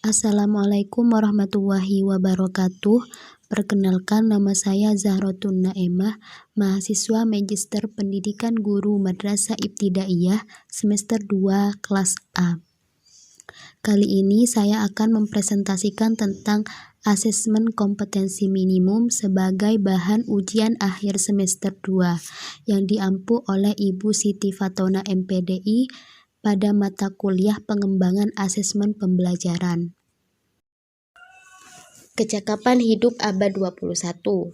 Assalamualaikum warahmatullahi wabarakatuh. Perkenalkan, nama saya Zahratun Naemah, mahasiswa Magister Pendidikan Guru Madrasah Ibtidaiyah semester 2 kelas A. Kali ini saya akan mempresentasikan tentang asesmen kompetensi minimum sebagai bahan ujian akhir semester 2 yang diampu oleh Ibu Siti Fatona MPDI pada mata kuliah pengembangan asesmen pembelajaran. Kecakapan hidup abad 21.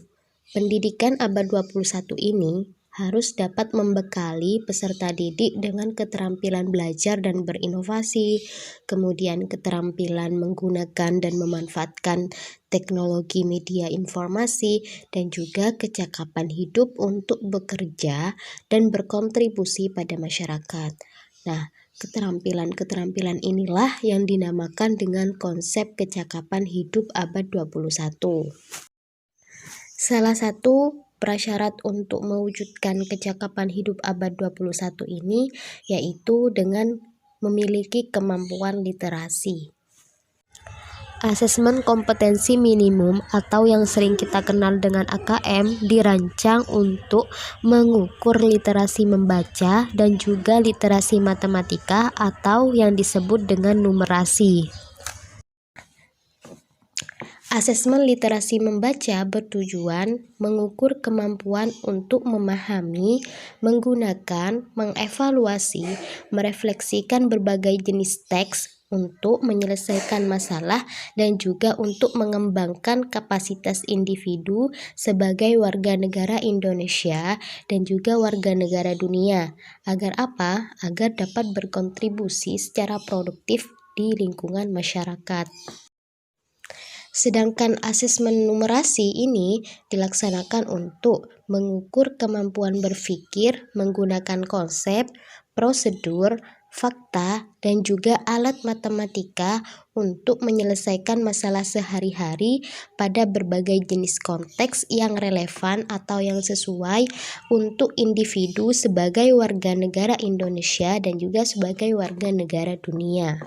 Pendidikan abad 21 ini harus dapat membekali peserta didik dengan keterampilan belajar dan berinovasi, kemudian keterampilan menggunakan dan memanfaatkan teknologi media informasi, dan juga kecakapan hidup untuk bekerja dan berkontribusi pada masyarakat. Nah, keterampilan-keterampilan inilah yang dinamakan dengan konsep kecakapan hidup abad 21. Salah satu prasyarat untuk mewujudkan kecakapan hidup abad 21 ini yaitu dengan memiliki kemampuan literasi. Asesmen kompetensi minimum atau yang sering kita kenal dengan AKM dirancang untuk mengukur literasi membaca dan juga literasi matematika atau yang disebut dengan numerasi. Asesmen literasi membaca bertujuan mengukur kemampuan untuk memahami, menggunakan, mengevaluasi, merefleksikan berbagai jenis teks untuk menyelesaikan masalah dan juga untuk mengembangkan kapasitas individu sebagai warga negara Indonesia dan juga warga negara dunia. Agar apa? Agar dapat berkontribusi secara produktif di lingkungan masyarakat. Sedangkan asesmen numerasi ini dilaksanakan untuk mengukur kemampuan berpikir menggunakan konsep, prosedur, fakta, dan juga alat matematika untuk menyelesaikan masalah sehari-hari pada berbagai jenis konteks yang relevan atau yang sesuai untuk individu sebagai warga negara Indonesia dan juga sebagai warga negara dunia.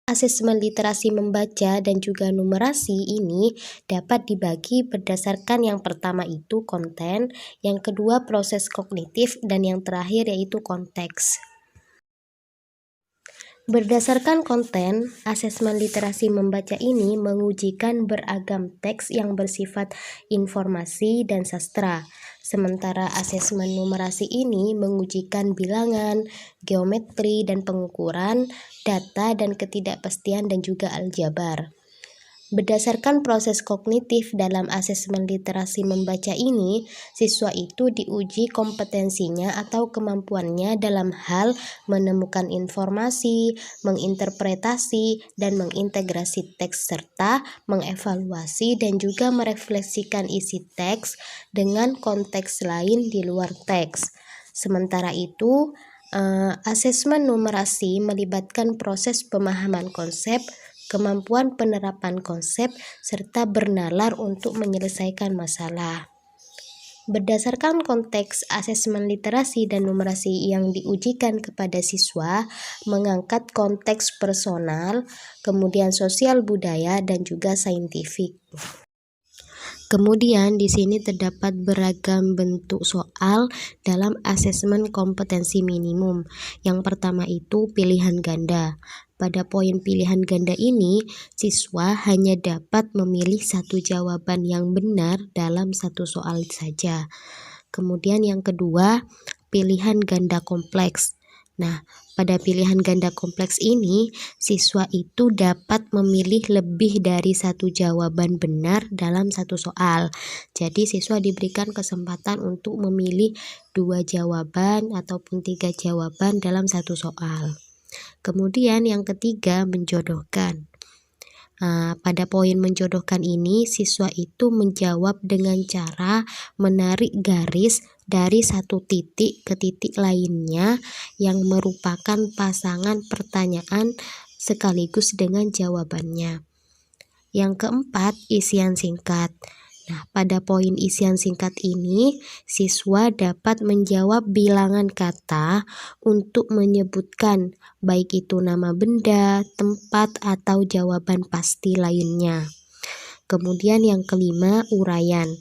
Asesmen literasi membaca dan juga numerasi ini dapat dibagi berdasarkan yang pertama itu konten, yang kedua proses kognitif, dan yang terakhir yaitu konteks. Berdasarkan konten, asesmen literasi membaca ini mengujikan beragam teks yang bersifat informasi dan sastra. Sementara asesmen numerasi ini mengujikan bilangan, geometri dan pengukuran, data dan ketidakpastian dan juga aljabar. Berdasarkan proses kognitif dalam asesmen literasi membaca ini, siswa itu diuji kompetensinya atau kemampuannya dalam hal menemukan informasi, menginterpretasi, dan mengintegrasi teks serta mengevaluasi dan juga merefleksikan isi teks dengan konteks lain di luar teks. Sementara itu, asesmen numerasi melibatkan proses pemahaman konsep, kemampuan penerapan konsep, serta bernalar untuk menyelesaikan masalah. Berdasarkan konteks, asesmen literasi dan numerasi yang diujikan kepada siswa mengangkat konteks personal, kemudian sosial budaya, dan juga saintifik. Kemudian di sini terdapat beragam bentuk soal dalam asesmen kompetensi minimum. Yang pertama itu pilihan ganda. Pada poin pilihan ganda ini, siswa hanya dapat memilih satu jawaban yang benar dalam satu soal saja. Kemudian yang kedua, pilihan ganda kompleks. Nah, pada pilihan ganda kompleks ini, siswa itu dapat memilih lebih dari satu jawaban benar dalam satu soal. Jadi, siswa diberikan kesempatan untuk memilih 2 jawaban ataupun 3 jawaban dalam satu soal. Kemudian yang ketiga, menjodohkan. Pada poin menjodohkan ini, siswa itu menjawab dengan cara menarik garis dari satu titik ke titik lainnya yang merupakan pasangan pertanyaan sekaligus dengan jawabannya. Yang keempat, isian singkat. Nah, pada poin isian singkat ini, siswa dapat menjawab bilangan kata untuk menyebutkan baik itu nama benda, tempat, atau jawaban pasti lainnya. Kemudian yang kelima, uraian.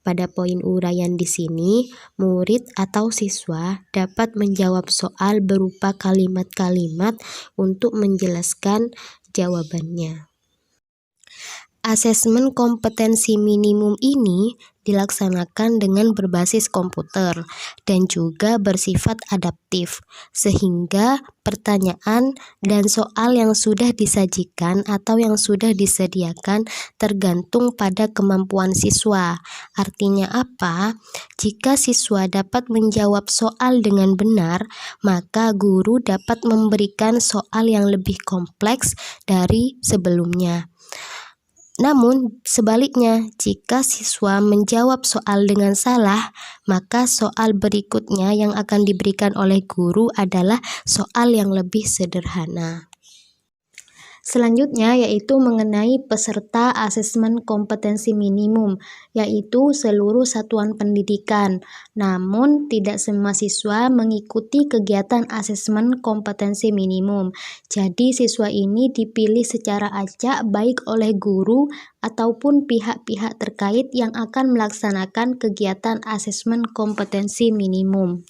Pada poin uraian di sini, murid atau siswa dapat menjawab soal berupa kalimat-kalimat untuk menjelaskan jawabannya. Asesmen kompetensi minimum ini dilaksanakan dengan berbasis komputer dan juga bersifat adaptif, sehingga pertanyaan dan soal yang sudah disajikan atau yang sudah disediakan tergantung pada kemampuan siswa. Artinya apa? Jika siswa dapat menjawab soal dengan benar, maka guru dapat memberikan soal yang lebih kompleks dari sebelumnya. Namun, sebaliknya, jika siswa menjawab soal dengan salah, maka soal berikutnya yang akan diberikan oleh guru adalah soal yang lebih sederhana. Selanjutnya yaitu mengenai peserta asesmen kompetensi minimum, yaitu seluruh satuan pendidikan. Namun, tidak semua siswa mengikuti kegiatan asesmen kompetensi minimum. Jadi, siswa ini dipilih secara acak baik oleh guru ataupun pihak-pihak terkait yang akan melaksanakan kegiatan asesmen kompetensi minimum.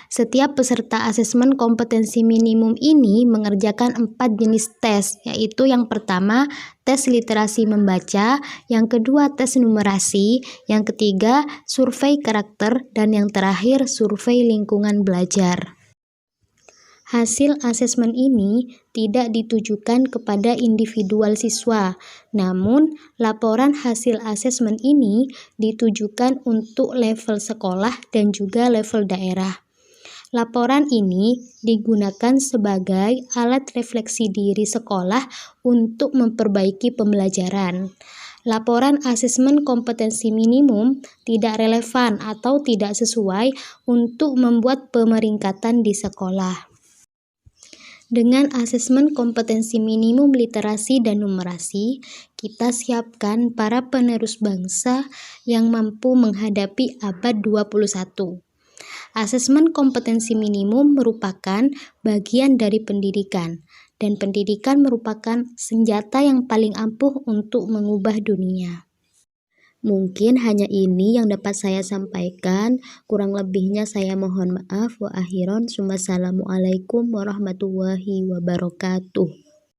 Setiap peserta asesmen kompetensi minimum ini mengerjakan 4 jenis tes, yaitu yang pertama, tes literasi membaca, yang kedua, tes numerasi, yang ketiga, survei karakter, dan yang terakhir, survei lingkungan belajar. Hasil asesmen ini tidak ditujukan kepada individual siswa, namun laporan hasil asesmen ini ditujukan untuk level sekolah dan juga level daerah. Laporan ini digunakan sebagai alat refleksi diri sekolah untuk memperbaiki pembelajaran. Laporan asesmen kompetensi minimum tidak relevan atau tidak sesuai untuk membuat pemeringkatan di sekolah. Dengan asesmen kompetensi minimum literasi dan numerasi, kita siapkan para penerus bangsa yang mampu menghadapi abad 21. Asesmen kompetensi minimum merupakan bagian dari pendidikan, dan pendidikan merupakan senjata yang paling ampuh untuk mengubah dunia. Mungkin hanya ini yang dapat saya sampaikan, kurang lebihnya saya mohon maaf. Wa akhiron, wassalamualaikum warahmatullahi wabarakatuh.